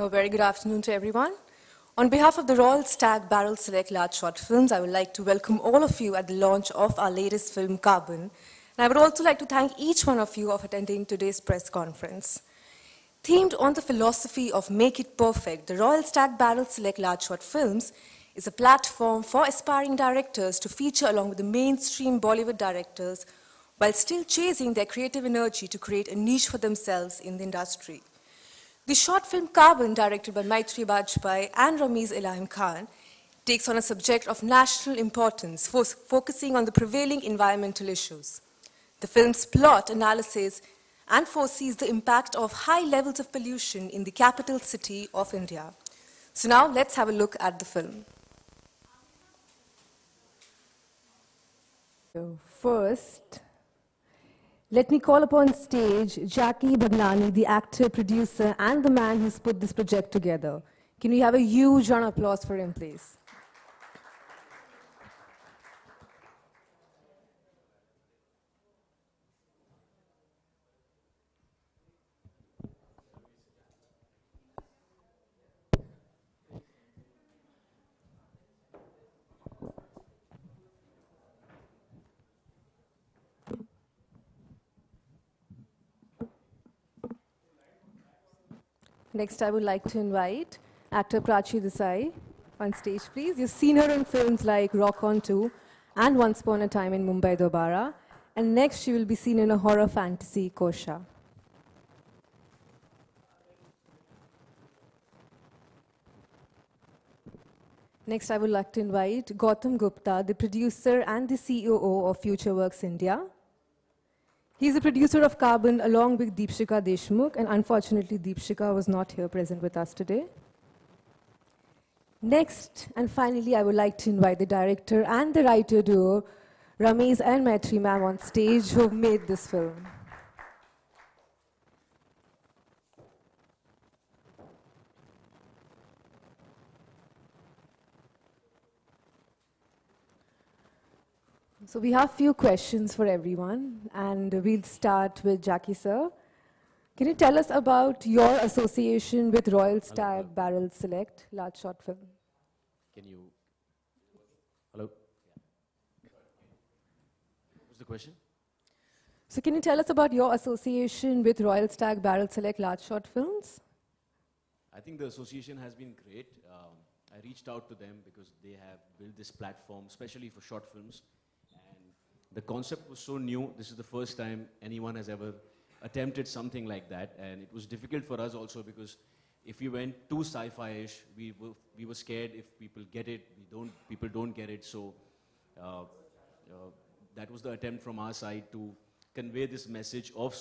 A very good afternoon to everyone. On behalf of the Royal Stag Barrel Select Large Short Films, I would like to welcome all of you at the launch of our latest film, Carbon. And I would also like to thank each one of you for attending today's press conference. Themed on the philosophy of Make It Perfect, the Royal Stag Barrel Select Large Short Films is a platform for aspiring directors to feature along with the mainstream Bollywood directors while still chasing their creative energy to create a niche for themselves in the industry. The short film Carbon, directed by Maitrey Bajpai and Rameez Ilham Khan, takes on a subject of national importance, focusing on the prevailing environmental issues. The film's plot analysis and foresees the impact of high levels of pollution in the capital city of India. So now let's have a look at the film. First, let me call upon stage Jackky Bhagnani, the actor, producer, and the man who's put this project together. Can we have a huge round of applause for him, please? Next, I would like to invite actor Prachi Desai on stage, please. You've seen her in films like Rock On 2 and Once Upon a Time in Mumbai Dobara. And next, she will be seen in a horror fantasy, Kosha. Next, I would like to invite Gautam Gupta, the producer and the CEO of FutureWorks India. He's the producer of Carbon along with Deepshika Deshmukh, and unfortunately Deepshika was not here present with us today. Next, and finally, I would like to invite the director and the writer duo, Rameez and Maitrey ma'am, on stage, who have made this film. So we have a few questions for everyone, and we'll start with Jackky sir. Can you tell us about your association with Royal Stag Barrel Select Large Short Film? Can you... Hello? What's the question? So can you tell us about your association with Royal Stag Barrel Select Large Short Films? I think the association has been great. I reached out to them because they have built this platform, especially for short films. The concept was so new. This is the first time anyone has ever attempted something like that, and it was difficult for us also because if we went too sci-fi-ish, we were scared if people get it, people don't get it. So that was the attempt from our side to convey this message of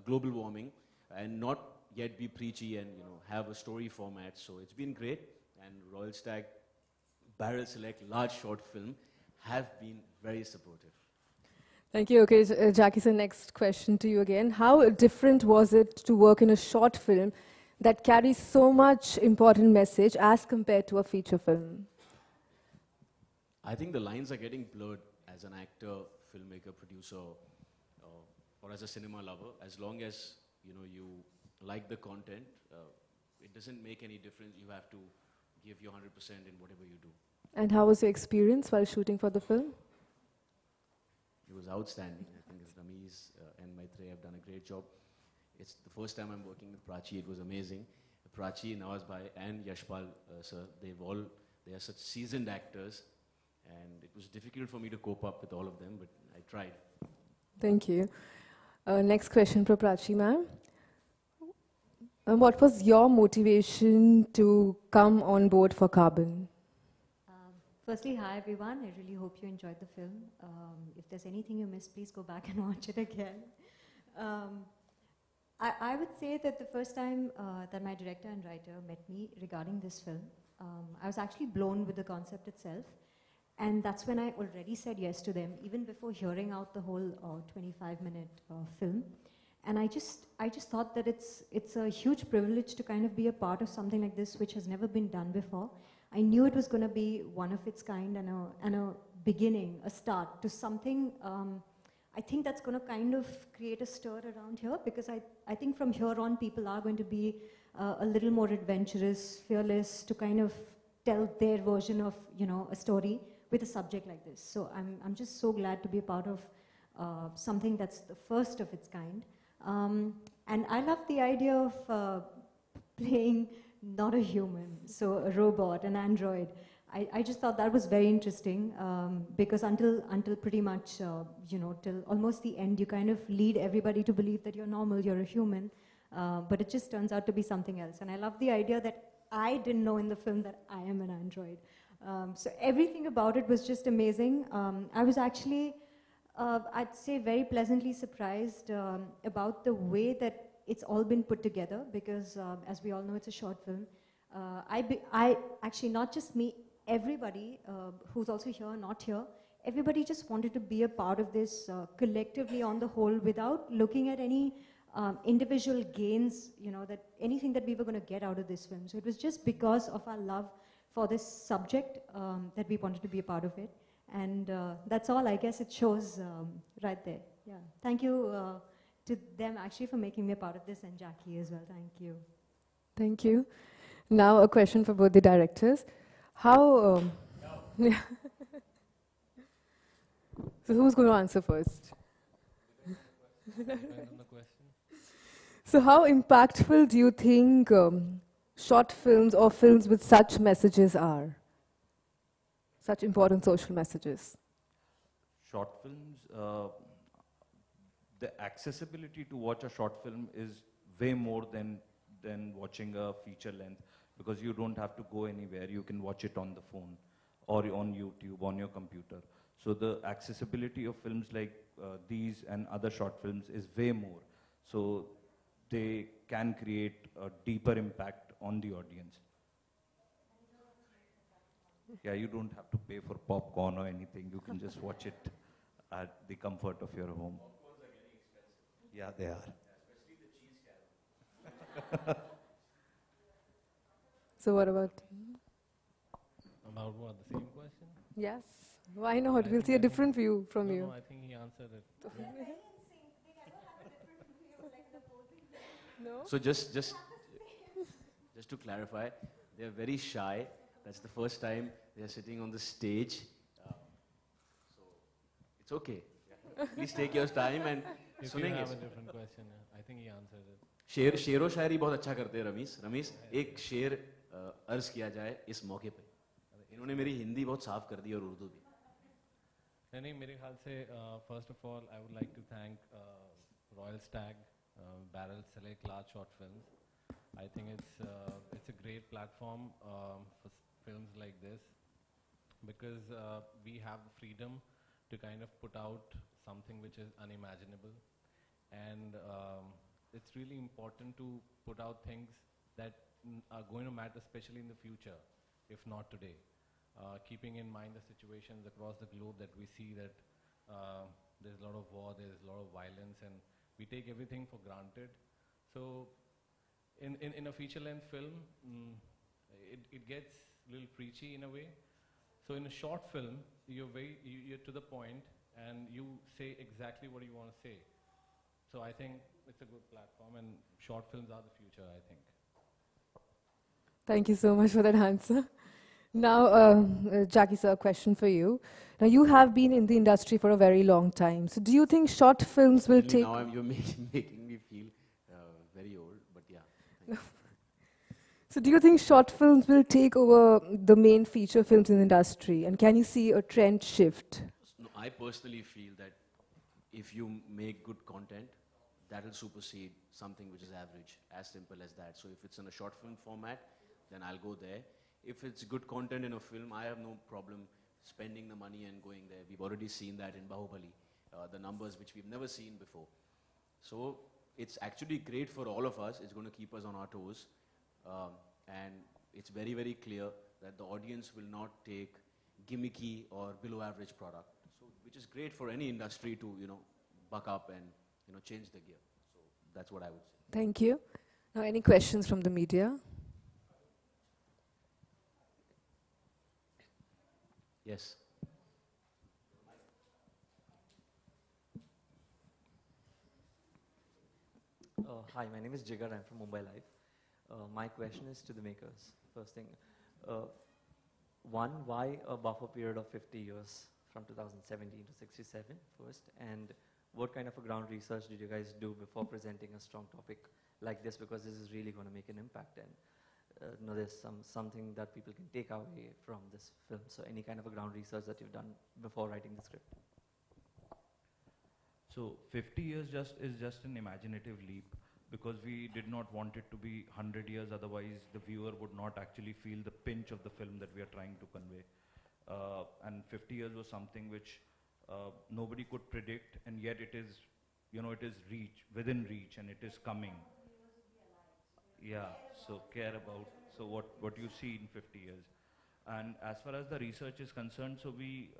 global warming, and not yet be preachy and have a story format. So it's been great, and Royal Stag Barrel Select Large Short Film have been very supportive. Thank you. Okay, Jackky, so next question to you again. How different was it to work in a short film that carries so much important message as compared to a feature film? I think the lines are getting blurred as an actor, filmmaker, producer, or as a cinema lover. As long as you like the content, it doesn't make any difference. You have to give your 100% in whatever you do. And how was your experience while shooting for the film? It was outstanding. I think Rameez and Maitrey have done a great job. It's the first time I'm working with Prachi. It was amazing. Prachi, Nawaz Bhai, and Yashpal sir, they are such seasoned actors, and it was difficult for me to cope up with all of them, but I tried. Thank you. Next question for Prachi ma'am. What was your motivation to come on board for Carbon? Firstly, hi everyone. I really hope you enjoyed the film. If there's anything you missed, please go back and watch it again. I would say that the first time that my director and writer met me regarding this film, I was actually blown with the concept itself. And that's when I already said yes to them, even before hearing out the whole 25-minute film. And I just thought that it's a huge privilege to kind of be a part of something like this, which has never been done before. I knew it was going to be one of its kind and a beginning, a start to something I think that's going to kind of create a stir around here, because I think from here on people are going to be a little more adventurous, fearless, to kind of tell their version of, you know, a story with a subject like this. So I'm just so glad to be a part of something that's the first of its kind. And I love the idea of playing not a human, so a robot, an android. I just thought that was very interesting, because until pretty much, you know, till almost the end, you kind of lead everybody to believe that you're normal, you're a human, but it just turns out to be something else. And I love the idea that I didn't know in the film that I am an android. So everything about it was just amazing. I was actually, I'd say, very pleasantly surprised about the way that it's all been put together, because as we all know, it's a short film. I actually, not just me, everybody who's also here, not here, everybody just wanted to be a part of this collectively on the whole, without looking at any individual gains, you know, that anything that we were going to get out of this film. So it was just because of our love for this subject that we wanted to be a part of it. And that's all, I guess it shows right there. Yeah. Thank you to them actually for making me a part of this, and Jackky as well. Thank you. Thank you. Now a question for both the directors. How, yeah. So who's going to answer first? So how impactful do you think short films or films with such messages are? Such important social messages? Short films, the accessibility to watch a short film is way more than watching a feature length, because you don't have to go anywhere. You can watch it on the phone or on YouTube, on your computer. So the accessibility of films like these and other short films is way more. So they can create a deeper impact on the audience. Yeah, you don't have to pay for popcorn or anything. You can just watch it at the comfort of your home. Popcorns are getting expensive. Yeah, they are. Yeah, especially the cheese can. So what about? About what, the same question? Yes. Why not? We'll see a different view from you. No, I think he answered it. No? So just to clarify, they are very shy. That's the first time they are sitting on the stage. So it's okay. Yeah. Please take your time and If you have a different question, I think he answered it. शेरो शायरी बहुत अच्छा करते हैं रमीश. रमीश, एक शेर अर्ज किया जाए इस मौके पे. इन्होंने मेरी हिंदी बहुत साफ कर दी और उर्दू भी. नहीं, मेरे ख्याल से first of all, I would like to thank Royal Stag, Barrel Select Large Short Films. I think it's a great platform for films like this, because we have the freedom to kind of put out something which is unimaginable, and it's really important to put out things that are going to matter, especially in the future, if not today. Keeping in mind the situations across the globe that we see that there's a lot of war, there's a lot of violence, and we take everything for granted. So in a feature-length film, it gets a little preachy in a way. So in a short film, you're to the point and you say exactly what you want to say. So I think it's a good platform, and short films are the future, I think. Thank you so much for that answer. Now, Jackky sir, a question for you. Now, you have been in the industry for a very long time. So do you think short films will take... Now you're making me feel very old, but yeah. So do you think short films will take over the main feature films in the industry? And can you see a trend shift? No, I personally feel that if you make good content, that will supersede something which is average, as simple as that. So if it's in a short film format, then I'll go there. If it's good content in a film, I have no problem spending the money and going there. We've already seen that in Bahubali, the numbers which we've never seen before. So it's actually great for all of us. It's going to keep us on our toes. And it's very, very clear that the audience will not take gimmicky or below average product. So, which is great for any industry to, buck up and, change the gear. So that's what I would say. Thank you. Now, any questions from the media? Yes. Hi, my name is Jigar. I'm from Mumbai Live. My question is to the makers. First thing, uh, one, why a buffer period of 50 years from 2017 to 67 first? And what kind of a ground research did you guys do before presenting a strong topic like this? Because this is really going to make an impact, and there's something that people can take away from this film. So any kind of a ground research that you've done before writing the script? So 50 years is just an imaginative leap, because we did not want it to be 100 years, otherwise the viewer would not actually feel the pinch of the film that we are trying to convey. And 50 years was something which nobody could predict, and yet it is, it is within reach, and it is coming. Yeah, so care about, so what you see in 50 years. And as far as the research is concerned, so we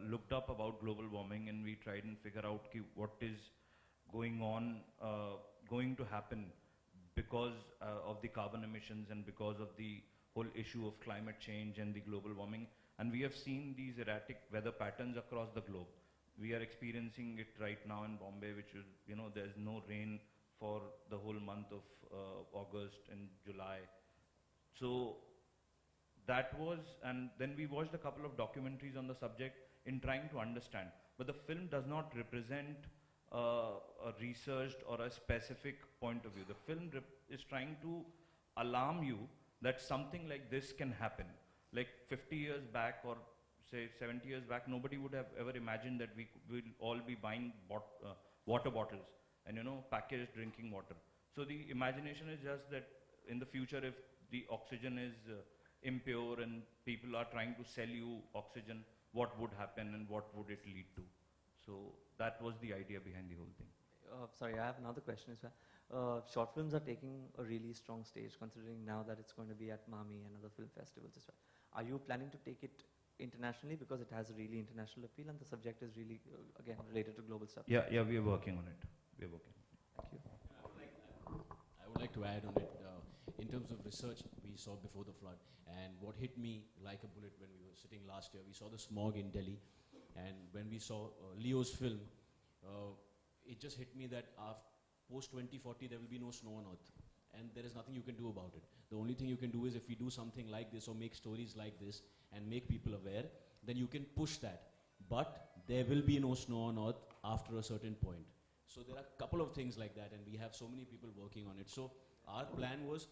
looked up about global warming, and we tried and figure out what is going on, going to happen because of the carbon emissions and because of the whole issue of climate change and the global warming. And we have seen these erratic weather patterns across the globe. We are experiencing it right now in Bombay, which is, there's no rain for the whole month of August and July. So that was, and then we watched a couple of documentaries on the subject in trying to understand. But the film does not represent a researched or a specific point of view. The film is trying to alarm you that something like this can happen. Like 50 years back, or say 70 years back, nobody would have ever imagined that we will all be buying water bottles and packaged drinking water. So the imagination is just that in the future, if the oxygen is impure and people are trying to sell you oxygen, what would happen and what would it lead to? So that was the idea behind the whole thing. Sorry, I have another question as well. Short films are taking a really strong stage, considering now that it's going to be at MAMI and other film festivals as well. Are you planning to take it internationally, because it has a really international appeal and the subject is really, again, related to global stuff? Yeah, we are working on it. We are working. Thank you. I would like to add on it. In terms of research, we saw before the flood, and what hit me like a bullet when we were sitting last year, we saw the smog in Delhi, and when we saw Leo's film, it just hit me that post 2040 there will be no snow on earth, and there is nothing you can do about it. The only thing you can do is, if we do something like this or make stories like this and make people aware, then you can push that. But there will be no snow on earth after a certain point. So there are a couple of things like that, and we have so many people working on it. So our plan was,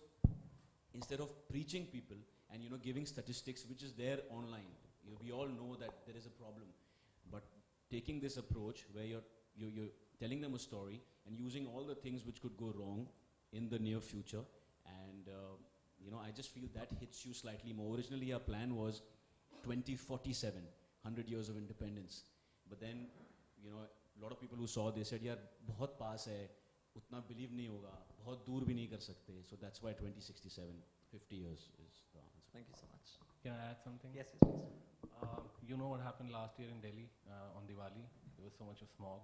instead of preaching people and giving statistics which is there online, we all know that there is a problem, but taking this approach where you're telling them a story and using all the things which could go wrong in the near future, and I just feel that hits you slightly more. Originally our plan was 2047, 100 years of independence, but then a lot of people who saw, they said, yaar bahut paas hai, utna believe nahi hoga, bahut dur bhi nahi kar sakte. So that's why 2067, 50 years is the answer. Thank you so much. Can I add something? Yes, yes, please. You know what happened last year in Delhi on Diwali? There was so much of smog.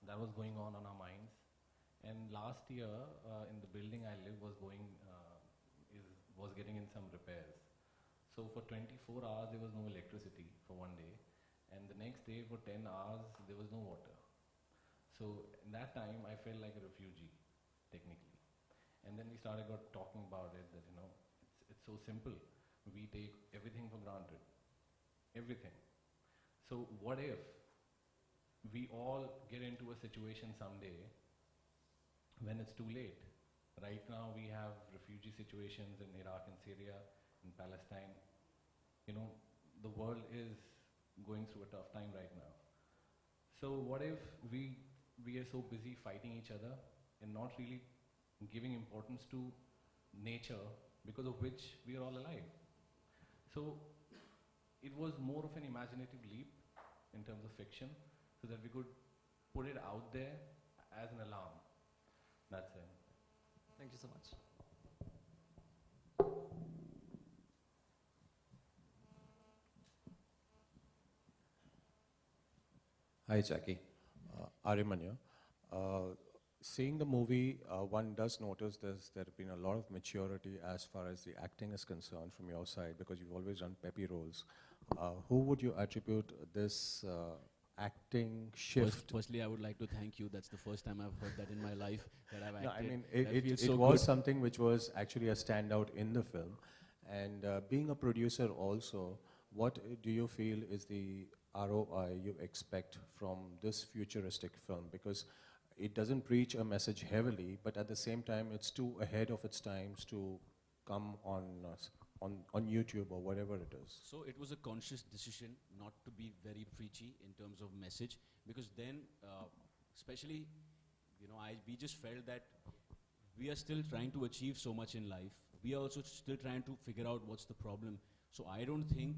That was going on our minds. And last year, in the building I live was getting in some repairs. So for 24 hours there was no electricity for one day, and the next day for 10 hours there was no water. So in that time I felt like a refugee, technically. And then we started talking about it, that it's so simple. We take everything for granted. Everything. So what if we all get into a situation someday when it's too late? Right now we have refugee situations in Iraq and Syria, in Palestine. The world is going through a tough time right now. So what if we are so busy fighting each other and not really giving importance to nature, because of which we are all alive? So it was more of an imaginative leap in terms of fiction, so that we could put it out there as an alarm. That's it. Thank you so much. Hi, Jackky. Arimanya. Seeing the movie, one does notice there have been a lot of maturity as far as the acting is concerned from your side, because you've always done peppy roles. Who would you attribute this acting shift? Firstly, I would like to thank you. That's the first time I've heard that in my life that I've No, acted. I mean, That feels it so was good. something which was actually a standout in the film. And being a producer also, what do you feel is the ROI you expect from this futuristic film? Because it doesn't preach a message heavily, but at the same time, it's too ahead of its times to come on YouTube or whatever it is. So it was a conscious decision not to be very preachy in terms of message, because then, especially, we just felt that we are still trying to achieve so much in life. We are also still trying to figure out what's the problem. So I don't think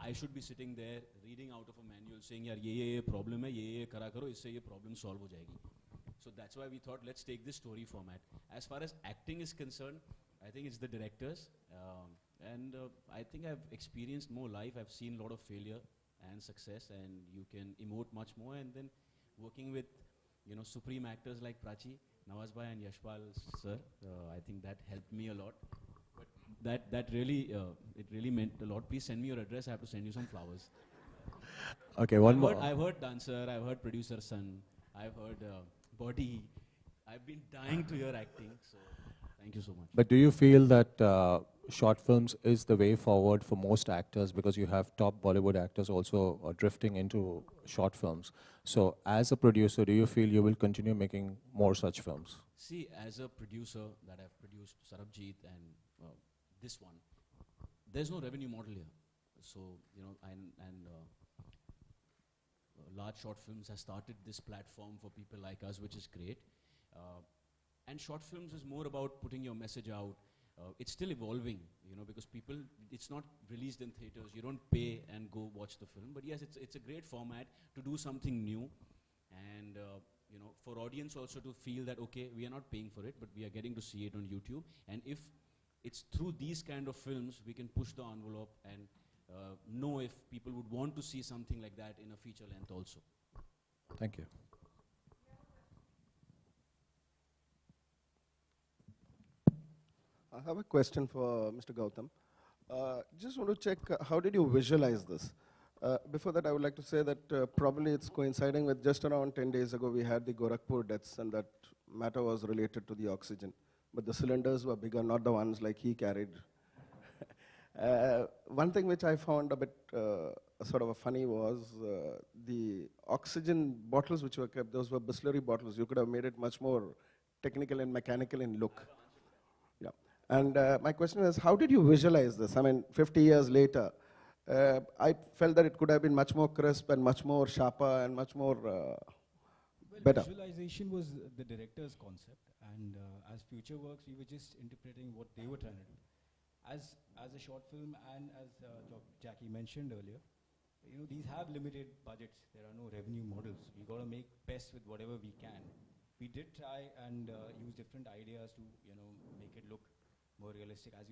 I should be sitting there reading out of a manual saying, yaar, ye problem hai, ye kara karo, isse ye problem solve ho jayegi. So that's why we thought, let's take this story format. As far as acting is concerned, I think it's the directors. And I think I've experienced more life. I've seen a lot of failure and success, and you can emote much more. And then working with, supreme actors like Prachi, Nawaz Bhai and Yashpal sir, I think that helped me a lot. But that really, it really meant a lot. Please send me your address. I have to send you some flowers. Okay, one more. I've heard dancer, I've heard producer son, I've heard body. I've been dying to hear acting, so thank you so much. But do you feel that short films is the way forward for most actors, because you have top Bollywood actors also drifting into short films? So as a producer, do you feel you will continue making more such films? See, as a producer that I've produced Sarabjit and this one, there's no revenue model here. So, large short films has started this platform for people like us, which is great. And short films is more about putting your message out. It's still evolving, because people, it's not released in theaters. You don't pay and go watch the film. But yes, it's a great format to do something new. And, for audience also to feel that, okay, we are not paying for it, but we are getting to see it on YouTube. And if it's through these kind of films, we can push the envelope and know if people would want to see something like that in a feature length also. Thank you. I have a question for Mr. Gautam. Just want to check, how did you visualize this? Before that, I would like to say that probably it's coinciding with just around 10 days ago, we had the Gorakhpur deaths, and that matter was related to the oxygen. But the cylinders were bigger, not the ones like he carried. One thing which I found a bit sort of funny was the oxygen bottles which were kept, those were Bisleri bottles. You could have made it much more technical and mechanical in look. Yeah. And my question is, how did you visualize this? I mean, 50 years later, I felt that it could have been much more crisp and much more sharper and much more better. Visualization was the director's concept, and as future works, we were just interpreting what they were trying to do. As a short film, and as Jackky mentioned earlier, these have limited budgets. There are no revenue models. We got to make best with whatever we can. We did try and use different ideas to make it look more realistic. As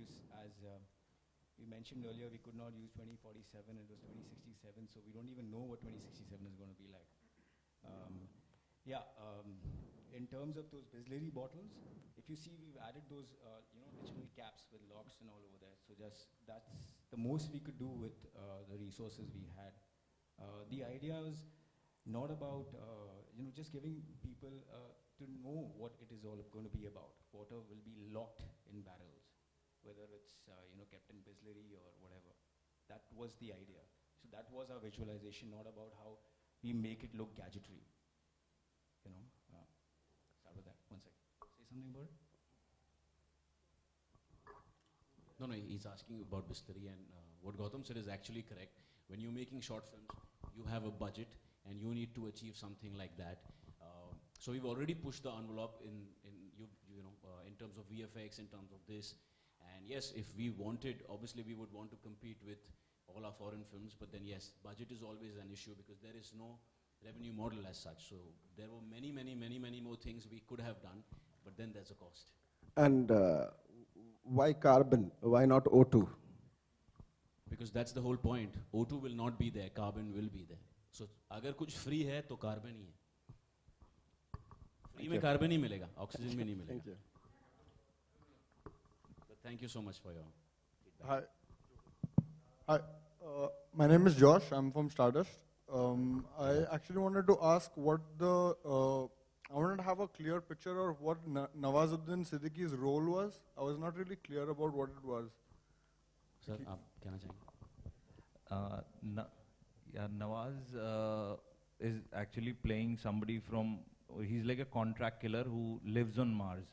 we mentioned earlier, we could not use 2047. It was 2067, so we don't even know what 2067 is going to be like. In terms of those Bisleri bottles, if you see, we've added those digital caps with locks and all over there. So that's the most we could do with the resources we had. The idea was not about just giving people to know what it is all going to be about. Water will be locked in barrels, whether it's kept in Bisleri or whatever. That was the idea. So that was our visualization, not about how we make it look gadgetry. Start with that. One second. Say something about it. No, he's asking about Bisleri, and what Gautam said is actually correct. When you're making short films, you have a budget, and you need to achieve something like that. So we've already pushed the envelope in terms of VFX, in terms of this. And yes, if we wanted, obviously we would want to compete with all our foreign films, but then yes, budget is always an issue because there is no revenue model as such. So there were many more things we could have done, but then there's a cost. And why carbon? Why not O2? Because that's the whole point. O2 will not be there, carbon will be there. So अगर कुछ free है तो carbon ही है. Free में carbon ही मिलेगा, oxygen में नहीं मिलेगा. Thank you. But thank you so much for your feedback. Hi. My name is Josh. I'm from Stardust. I actually wanted to ask what I wanted to have a clear picture of what Nawazuddin Siddiqui's role was. I was not really clear about what it was. Sir, can I check? Yeah, Nawaz is actually playing somebody from, he's like a contract killer who lives on Mars.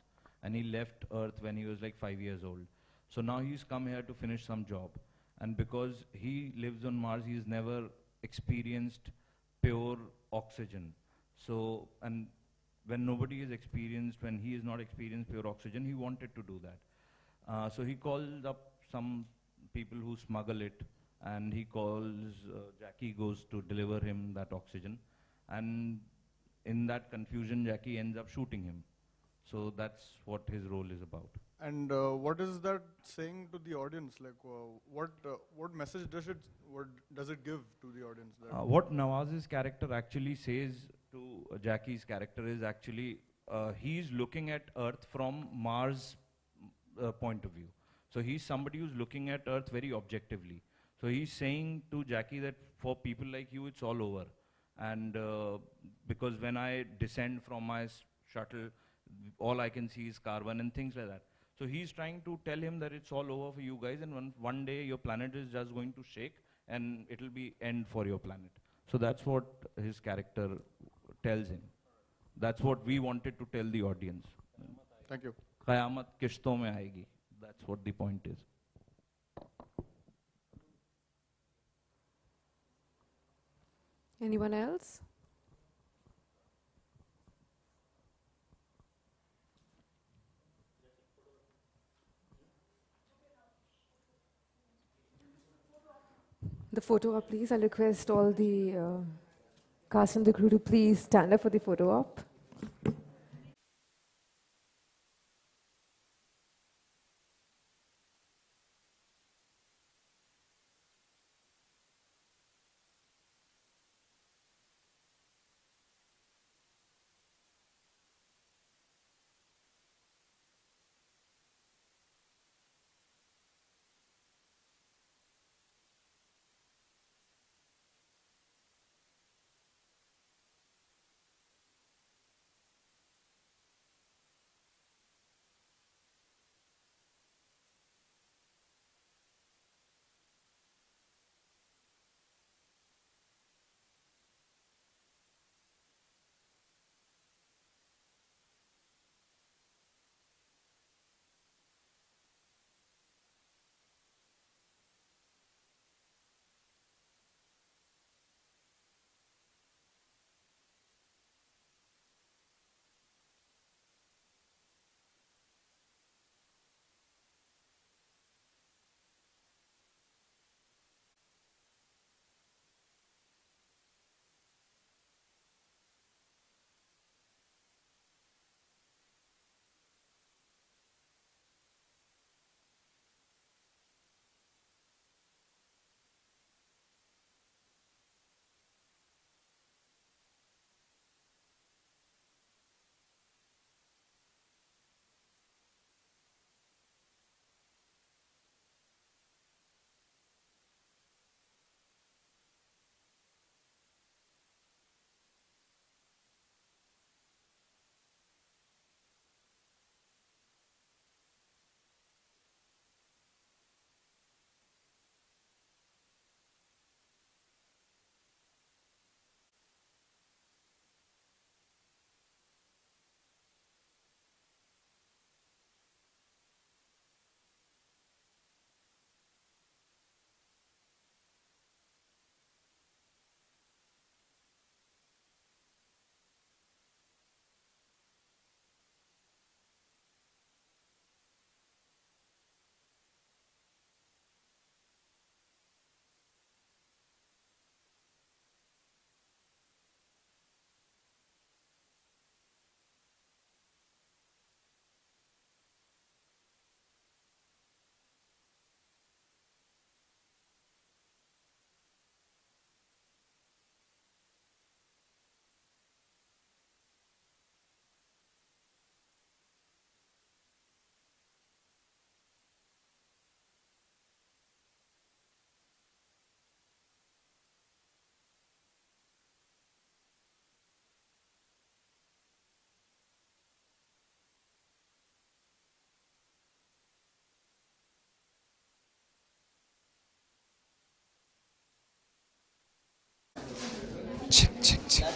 And he left Earth when he was like 5 years old. So now he's come here to finish some job. And because he lives on Mars, he's never experienced pure oxygen. So, and when nobody is experienced, when he is not experienced pure oxygen, he wanted to do that. So he called up some people who smuggle it, and he calls, Jackky goes to deliver him that oxygen. And in that confusion, Jackky ends up shooting him. So that's what his role is about. And what is that saying to the audience? Like, what message does it give to the audience? What Nawaz's character actually says to Jacky's character is actually, he's looking at Earth from Mars' point of view. So he's somebody who's looking at Earth very objectively. So he's saying to Jackky that for people like you, it's all over. And because when I descend from my shuttle, all I can see is carbon and things like that. So he's trying to tell him that it's all over for you guys, and one day your planet is just going to shake and it'll be end for your planet. So that's what his character tells him. That's what we wanted to tell the audience. Thank you. Qayamat kishton mein aayegi. That's what the point is. Anyone else? The photo op, please. I'll request all the cast and the crew to please stand up for the photo op. Check, check, check.